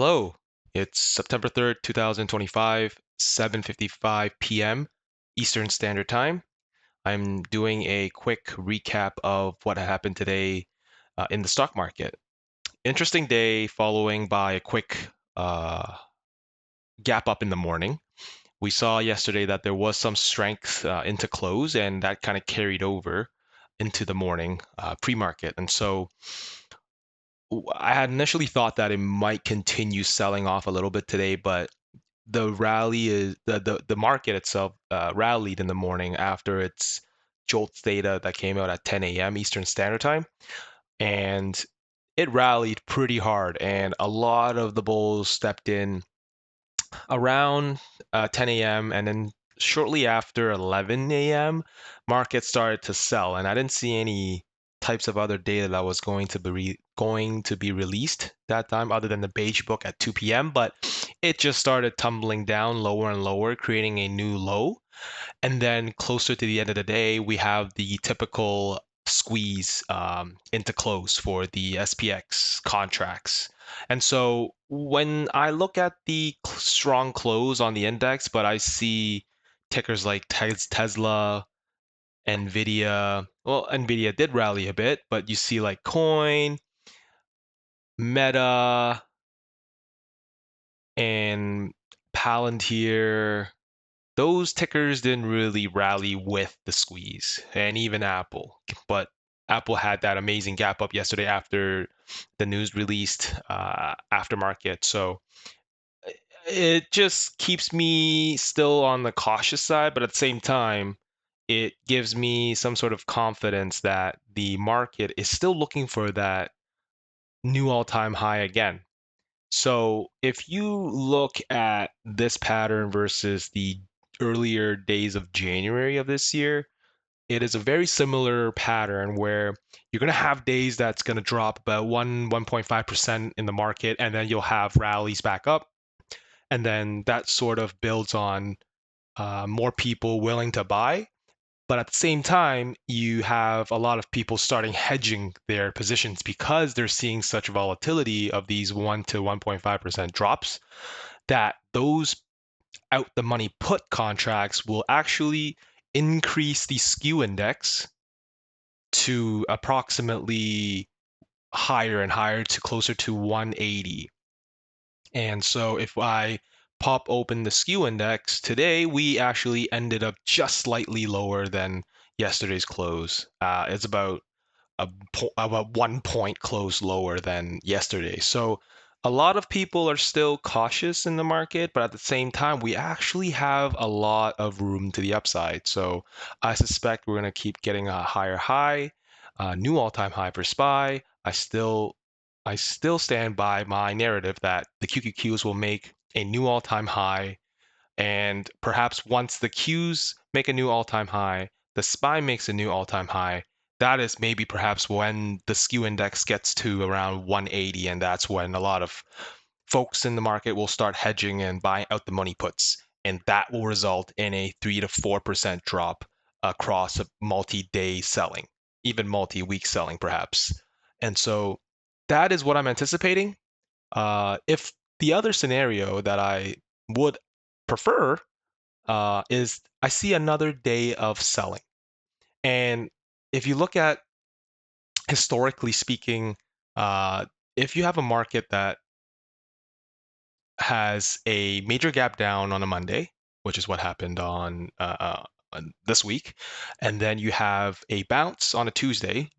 Hello, it's September 3rd, 2025, 7:55 p.m. Eastern Standard Time. I'm doing a quick recap of what happened today in the stock market. Interesting day following by a quick uh, gap up in the morning. We saw yesterday that there was some strength into close, and that kind of carried over into the morning pre-market. And so I had initially thought that it might continue selling off a little bit today, but the rally is the market itself rallied in the morning after its JOLTS data that came out at 10 a.m. Eastern Standard Time, and it rallied pretty hard, and a lot of the bulls stepped in around 10 a.m. and then shortly after 11 a.m. market started to sell, and I didn't see any types of other data that was going to be released that time other than the beige book at 2 p.m. But it just started tumbling down lower and lower, creating a new low. And then closer to the end of the day, we have the typical squeeze into close for the SPX contracts. And so when I look at the strong close on the index, but I see tickers like Tesla, Nvidia. Well, Nvidia did rally a bit, but you see like Coin, Meta, and Palantir. Those tickers didn't really rally with the squeeze, and even Apple. But Apple had that amazing gap up yesterday after the news released after market. So it just keeps me still on the cautious side, but at the same time, it gives me some sort of confidence that the market is still looking for that new all-time high again. So if you look at this pattern versus the earlier days of January of this year, it is a very similar pattern where you're going to have days that's going to drop about 1.5% in the market, and then you'll have rallies back up. And then that sort of builds on more people willing to buy. But at the same time, you have a lot of people starting hedging their positions because they're seeing such volatility of these 1 to 1.5% drops that those out the money put contracts will actually increase the skew index to approximately higher and higher to closer to 180. And so if I pop open the skew index today, we actually ended up just slightly lower than yesterday's close. It's about 1 point close lower than yesterday. So a lot of people are still cautious in the market, but at the same time, we actually have a lot of room to the upside. So I suspect we're going to keep getting a higher high, new all-time high for SPY. I still stand by my narrative that the QQQs will make a new all-time high, and perhaps once the Qs make a new all-time high, the SPY makes a new all-time high. That is maybe perhaps when the skew index gets to around 180, and that's when a lot of folks in the market will start hedging and buying out the money puts, and that will result in a 3 to 4% drop across a multi-day selling, even multi-week selling perhaps. And so that is what I'm anticipating. If the other scenario that I would prefer is I see another day of selling. And if you look at historically speaking, uh, if you have a market that has a major gap down on a Monday, which is what happened on this week, and then you have a bounce on a Tuesday,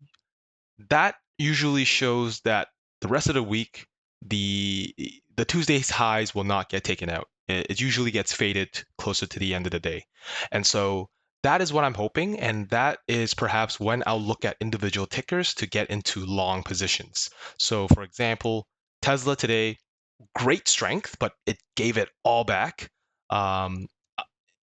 that usually shows that the rest of the week, the the Tuesday's highs will not get taken out. It usually gets faded closer to the end of the day. And so that is what I'm hoping. And that is perhaps when I'll look at individual tickers to get into long positions. So for example, Tesla today, great strength, but it gave it all back. Um,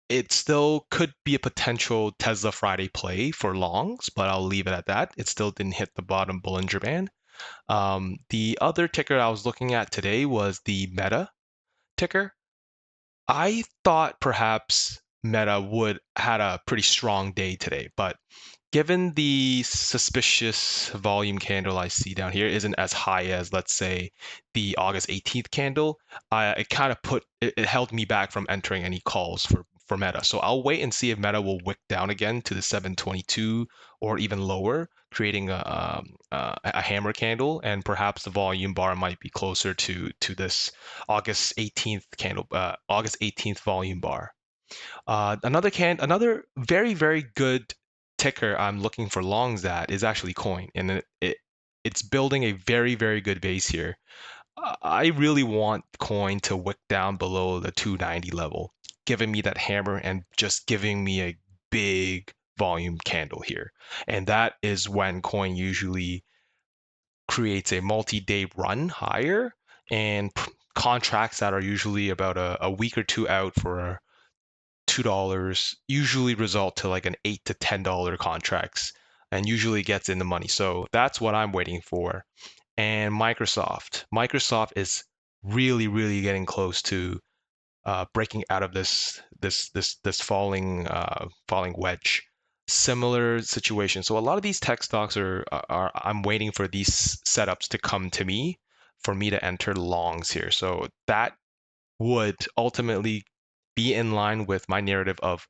it still could be a potential Tesla Friday play for longs, but I'll leave it at that. It still didn't hit the bottom Bollinger Band. The other ticker I was looking at today was the Meta ticker. I thought perhaps Meta would had a pretty strong day today, but given the suspicious volume candle I see down here isn't as high as, let's say, the August 18th candle, it kind of it held me back from entering any calls for Meta. So I'll wait and see if Meta will wick down again to the 722 or even lower, creating a hammer candle, and perhaps the volume bar might be closer to this August 18th candle, August 18th volume bar. Another very, very good ticker I'm looking for longs at is actually Coin, and it's building a very, very good base here. I really want Coin to wick down below the 290 level, giving me that hammer and just giving me a big volume candle here. And that is when Coin usually creates a multi-day run higher, and contracts that are usually about a week or two out for $2 usually result to like an $8 to $10 contracts and usually gets in the money. So that's what I'm waiting for. And Microsoft is really, really getting close to breaking out of this falling wedge. Similar situation. So a lot of these tech stocks are I'm waiting for these setups to come to me for me to enter longs here. So that would ultimately be in line with my narrative of,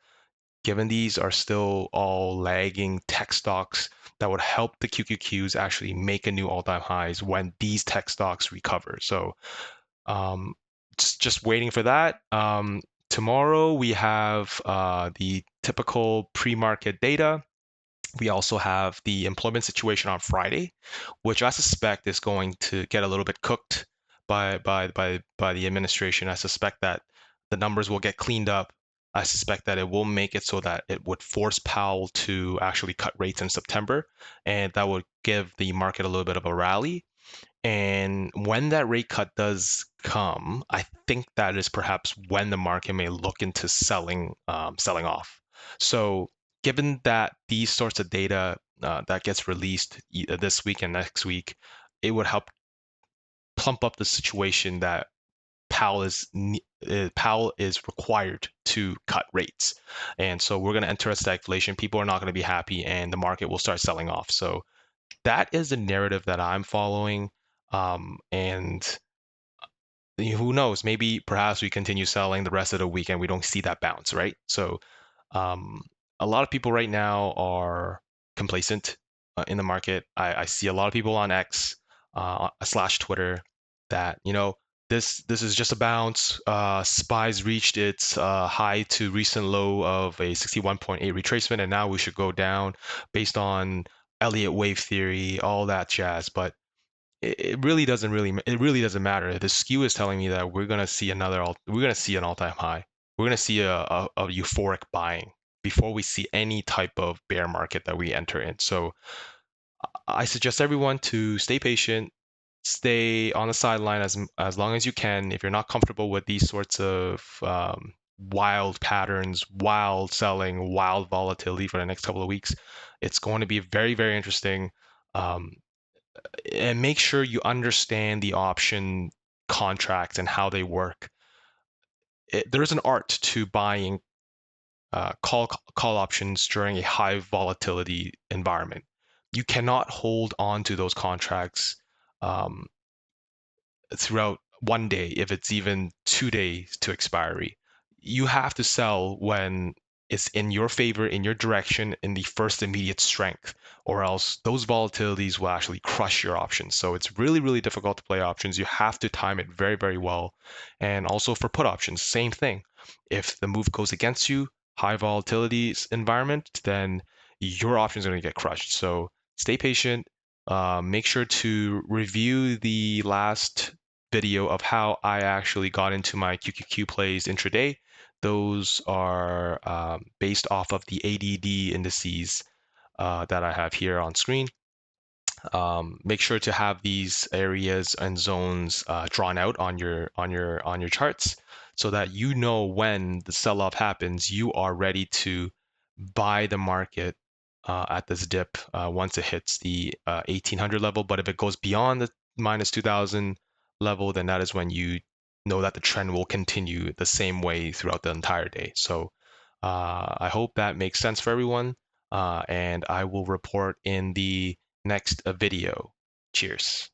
given these are still all lagging tech stocks, that would help the QQQs actually make a new all-time highs when these tech stocks recover. So um, just waiting for that. Tomorrow we have the typical pre-market data. We also have the employment situation on Friday, which I suspect is going to get a little bit cooked by the administration. I suspect that the numbers will get cleaned up. I suspect that it will make it so that it would force Powell to actually cut rates in September, and that would give the market a little bit of a rally. And when that rate cut does come, I think that is perhaps when the market may look into selling off. So, given that these sorts of data that gets released this week and next week, it would help plump up the situation that Powell is required to cut rates, and so we're going to enter a stagflation. People are not going to be happy, and the market will start selling off. So that is the narrative that I'm following. And who knows? Maybe perhaps we continue selling the rest of the week and we don't see that bounce, right? So um, a lot of people right now are complacent in the market. I see a lot of people on X slash Twitter that, this is just a bounce. SPY's reached its high to recent low of a 61.8 retracement, and now we should go down based on Elliott wave theory, all that jazz. But it really doesn't matter. The skew is telling me that we're gonna see an all-time high. We're gonna see a euphoric buying before we see any type of bear market that we enter in. So I suggest everyone to stay patient, stay on the sideline as long as you can. If you're not comfortable with these sorts of wild patterns, wild selling, wild volatility for the next couple of weeks, it's going to be very, very interesting. Um, and make sure you understand the option contracts and how they work. There's an art to buying call options during a high volatility environment. You cannot hold on to those contracts um, throughout one day if it's even 2 days to expiry. You have to sell when it's in your favor, in your direction, in the first immediate strength, or else those volatilities will actually crush your options. So it's really, really difficult to play options. You have to time it very, very well. And also for put options, same thing. If the move goes against you, high volatility environment, then your options are going to get crushed. So stay patient. Make sure to review the last video of how I actually got into my QQQ plays intraday. Those are based off of the ADD indices that I have here on screen. Make sure to have these areas and zones drawn out on your charts so that you know when the sell-off happens, you are ready to buy the market at this dip once it hits the 1800 level. But if it goes beyond the minus 2000 level, then that is when you know that the trend will continue the same way throughout the entire day. So I hope that makes sense for everyone. and I will report in the next video. Cheers.